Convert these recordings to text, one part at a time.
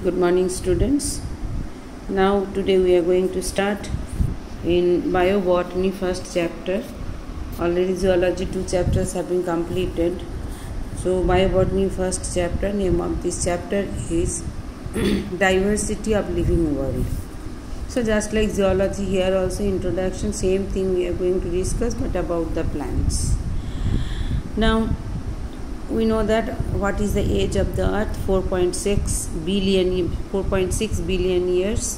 Good morning, students. Now today we are going to start in biobotany first chapter. Already zoology 2 chapters have been completed. So biobotany first chapter, name of this chapter is diversity of living world. So just like zoology, here also introduction, same thing we are going to discuss, but about the plants. Now we know that what is the age of the earth? 4.6 billion years.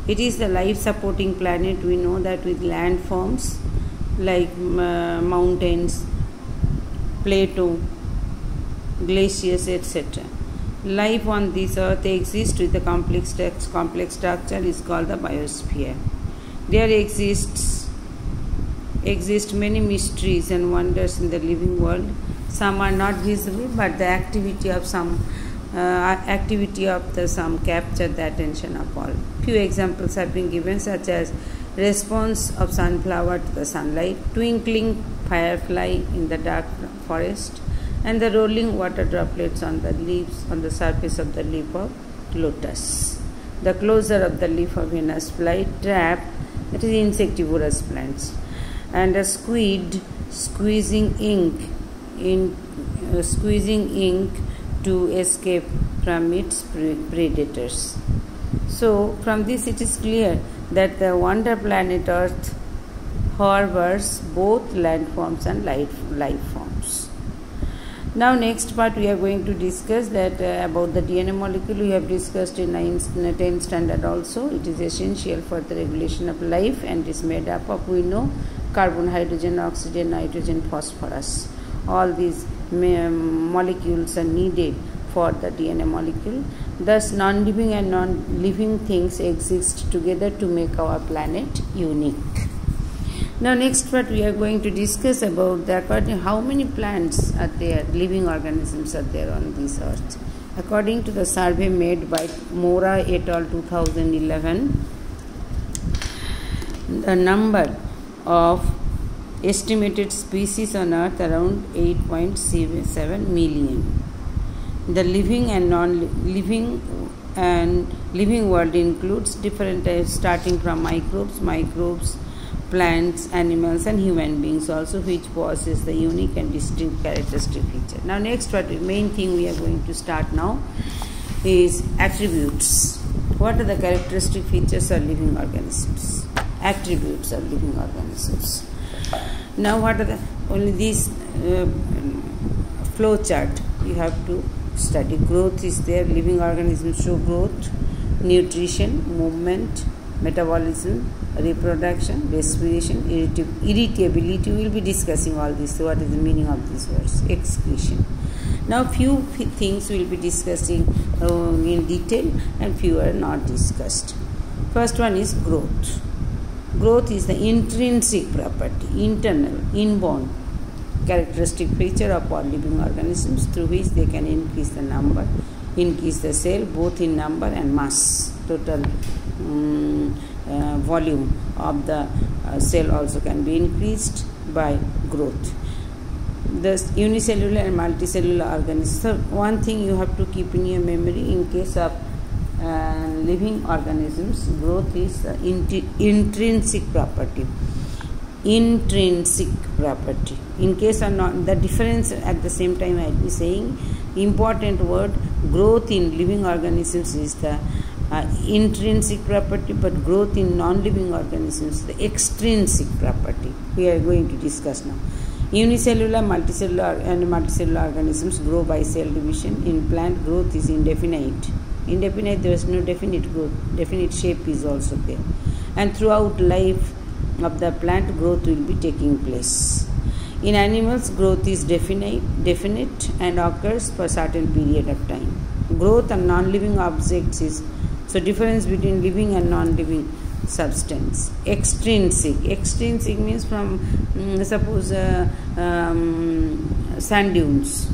It is the life supporting planet. We know that with landforms like mountains, plateau, glaciers, etc. Life on this earth exists with a complex structure is called the biosphere. There exist many mysteries and wonders in the living world. Some are not visible, but the activity of some capture the attention of all. Few examples have been given, such as response of sunflower to the sunlight, twinkling firefly in the dark forest, and the rolling water droplets on the leaves on the surface of the leaf of lotus. The closure of the leaf of Venus flytrap, that is insectivorous plants, and a squid squeezing ink to escape from its predators. So from this it is clear that the wonder planet Earth harbors both landforms and life forms. Now next part we are going to discuss that about the DNA molecule. We have discussed in 10th standard also. It is essential for the regulation of life and is made up of, we know, carbon, hydrogen, oxygen, nitrogen, phosphorus. All these molecules are needed for the DNA molecule. Thus, non-living and non-living things exist together to make our planet unique. Now, next part we are going to discuss about how many plants are there, living organisms are there on this earth. According to the survey made by Mora et al. 2011, the number of estimated species on earth around 8.7 million. The living and non-living and living world includes different types, starting from microbes, plants, animals, and human beings also, which possess the unique and distinct characteristic feature. Now next, what the main thing we are going to start now is attributes. What are the characteristic features of living organisms? Attributes of living organisms. Now what are only these flow chart you have to study. Growth is there. Living organisms show growth, nutrition, movement, metabolism, reproduction, respiration, irritability. We will be discussing all this. So what is the meaning of these words? Excretion. Now few things we will be discussing in detail and few are not discussed. First one is growth. Growth is the intrinsic property, internal, inborn characteristic feature of all living organisms through which they can increase the cell both in number and mass. Total volume of the cell also can be increased by growth. The unicellular and multicellular organisms. So one thing you have to keep in your memory in case of living organisms, growth is intrinsic property. Intrinsic property. In case of not, the difference at the same time I will be saying important word, growth in living organisms is the intrinsic property, but growth in non-living organisms is the extrinsic property. We are going to discuss now. Unicellular, multicellular and multicellular organisms grow by cell division. In plant, growth is indefinite. Indefinite, there is no definite growth. Definite shape is also there. And throughout life of the plant, growth will be taking place. In animals, growth is definite and occurs for a certain period of time. Growth and non-living objects is, so difference between living and non-living substance. Extrinsic means from suppose sand dunes,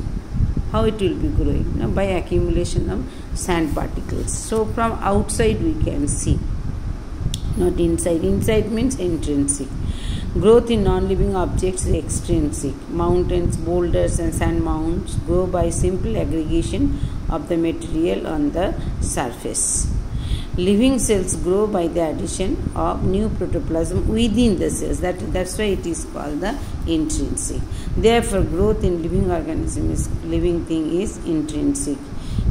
how it will be growing? Now, by accumulation of sand particles. So from outside we can see, not inside. Inside means intrinsic. Growth in non-living objects is extrinsic. Mountains, boulders and sand mounds grow by simple aggregation of the material on the surface. Living cells grow by the addition of new protoplasm within the cells. That's why it is called the intrinsic. Therefore, growth in living organism is living thing is intrinsic.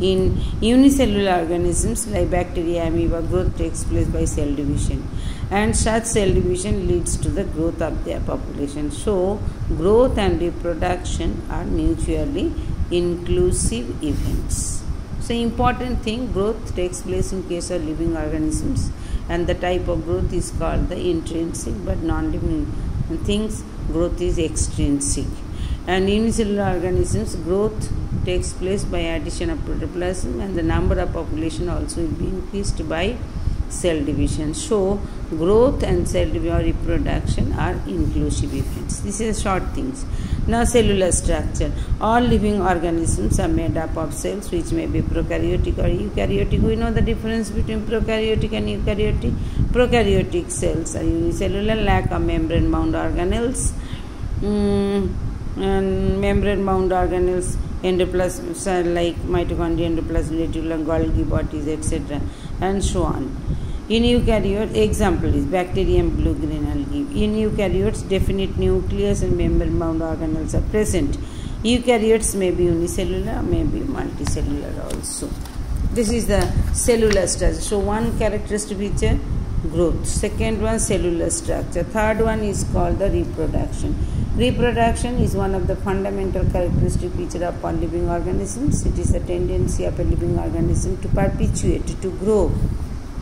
In unicellular organisms like bacteria, amoeba, growth takes place by cell division, and such cell division leads to the growth of their population. So, growth and reproduction are mutually inclusive events. So, important thing, growth takes place in case of living organisms, and the type of growth is called the intrinsic, but non-living things growth is extrinsic. And in unicellular organisms, growth takes place by addition of protoplasm, and the number of population also will be increased by cell division. So, growth and cell division or reproduction are inclusive events. This is short things. Now, cellular structure. All living organisms are made up of cells which may be prokaryotic or eukaryotic. We know the difference between prokaryotic and eukaryotic. Prokaryotic cells are unicellular, lack of membrane-bound organelles, and membrane-bound organelles, endoplasm like mitochondria, endoplasm reticulum, Golgi bodies, etc., and so on. In eukaryotes, example is bacterium, blue-green algae. In eukaryotes, definite nucleus and membrane-bound organelles are present. Eukaryotes may be unicellular, may be multicellular also. This is the cellular structure. So, one characteristic feature, growth. Second one, cellular structure. Third one is called the reproduction. Reproduction is one of the fundamental characteristic feature of all living organisms. It is the tendency of a living organism to perpetuate, to grow,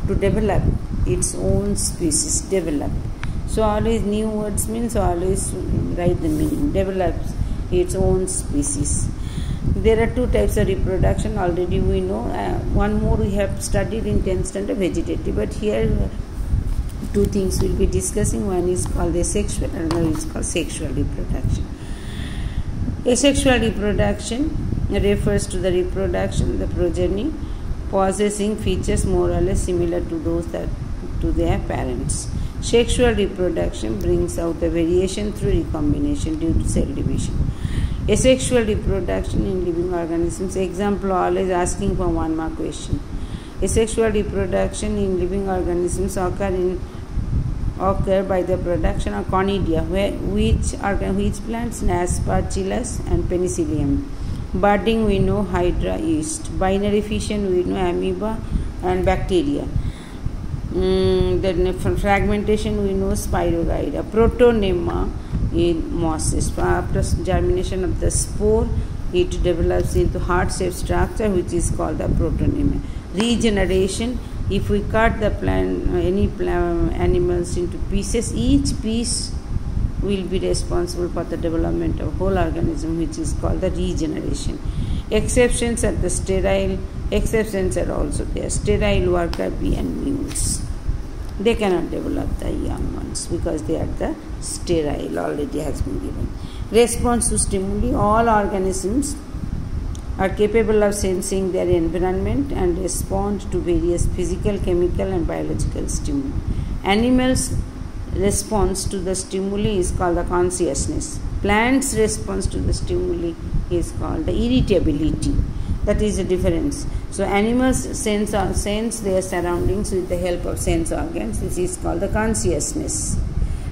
to develop its own species, develop. So always new words means always write the meaning, develops its own species. There are two types of reproduction, already we know. One more we have studied in 10th standard, vegetative, but here two things we'll be discussing. One is called asexual and another is called sexual reproduction. Asexual reproduction refers to the reproduction, the progeny possessing features more or less similar to those that to their parents. Sexual reproduction brings out a variation through recombination due to cell division. Asexual reproduction in living organisms, example, always asking for one mark question. Asexual reproduction in living organisms occur by the production of conidia, which plants? Aspergillus and Penicillium. Budding we know Hydra yeast. Binary fission we know amoeba and bacteria. Then fragmentation we know Spirogyra. Protonema in mosses. After germination of the spore, it develops into heart-shaped structure which is called the protonema. Regeneration, if we cut the animals into pieces, each piece will be responsible for the development of whole organism, which is called the regeneration. Exceptions are the sterile, exceptions are also there. Sterile worker bee and mules. They cannot develop the young ones because they are the sterile, already has been given. Response to stimuli, all organisms are capable of sensing their environment and respond to various physical, chemical and biological stimuli. Animals' response to the stimuli is called the consciousness. Plants' response to the stimuli is called the irritability. That is the difference. So animals sense their surroundings with the help of sense organs. This is called the consciousness.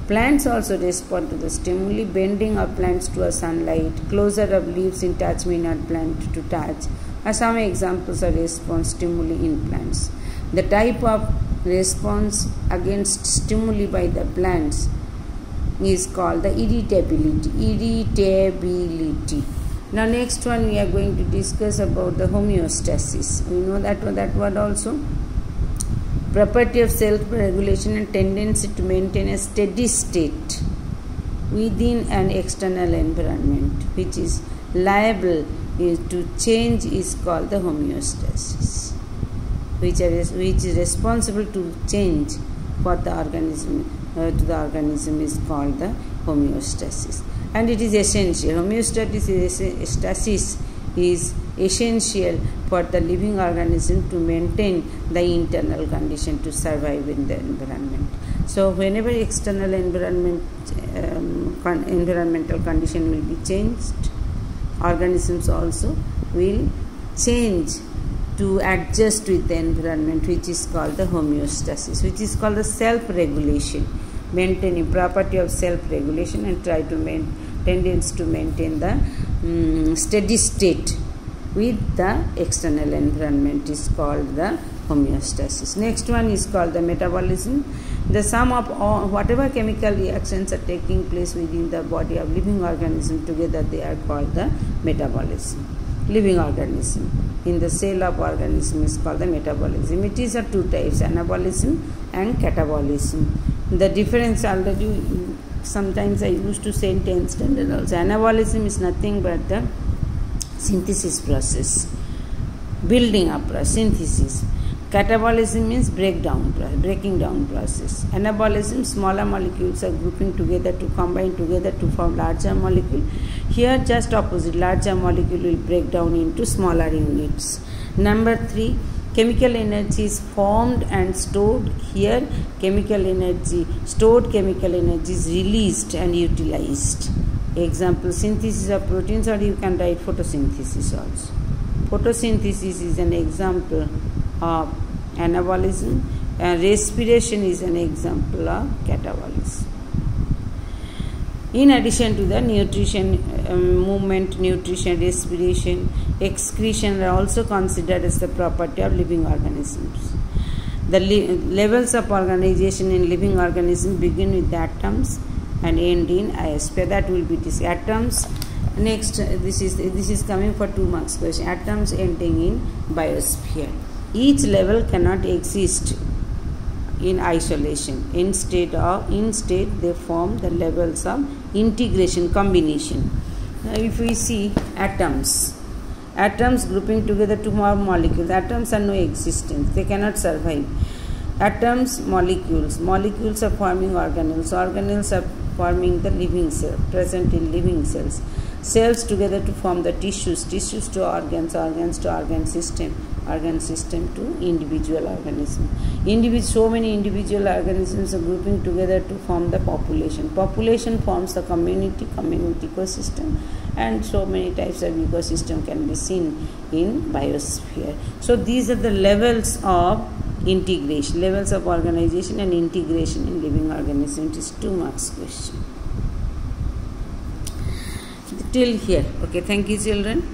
Plants also respond to the stimuli, bending of plants to a sunlight, closure of leaves in touch me not plant to touch are some examples of response stimuli in plants. The type of response against stimuli by the plants is called the irritability. Now next one we are going to discuss about the homeostasis. We know that word also. Property of self-regulation and tendency to maintain a steady state within an external environment which is liable to change is called the homeostasis, which is responsible to change for the organism is called the homeostasis, and it is essential. Homeostasis is essential for the living organism to maintain the internal condition to survive in the environment. So whenever external environmental condition will be changed, organisms also will change to adjust with the environment, which is called the homeostasis, which is called the self-regulation, maintaining property of self-regulation and try to tendency to maintain the steady state with the external environment is called the homeostasis. Next one is called the metabolism. The sum of all, whatever chemical reactions are taking place within the body of living organism together, they are called the metabolism. Living organism in the cell of organism is called the metabolism. It is of two types, anabolism and catabolism. The difference already sometimes I used to say in 10th standard also. Anabolism is nothing but the synthesis process, building up process, synthesis. Catabolism means breaking down process. Anabolism, smaller molecules are grouping together to combine together to form larger molecule. Here just opposite, larger molecule will break down into smaller units. Number 3, chemical energy is formed and stored. Here stored chemical energy is released and utilized. Example, synthesis of proteins, or you can write photosynthesis also. Photosynthesis is an example of anabolism and respiration is an example of catabolism. In addition to the nutrition, movement, nutrition, respiration, excretion are also considered as the property of living organisms. The levels of organization in living organisms begin with the atoms and end in iosphere. That will be this atoms. Next, this is coming for 2 marks question. Atoms ending in biosphere. Each level cannot exist in isolation. Instead, they form the levels of integration, combination. Now, if we see atoms grouping together to form molecules. Atoms are no existence. They cannot survive. Atoms, molecules are forming organelles. Organelles are forming the living cell, present in living cells. Cells together to form the tissues to organs to organ system to individual organism. So many individual organisms are grouping together to form the population. Population forms the community ecosystem, and so many types of ecosystem can be seen in biosphere. So these are the levels of integration, levels of organization and integration in living organism. It is 2 marks question. Till here. Okay, thank you children.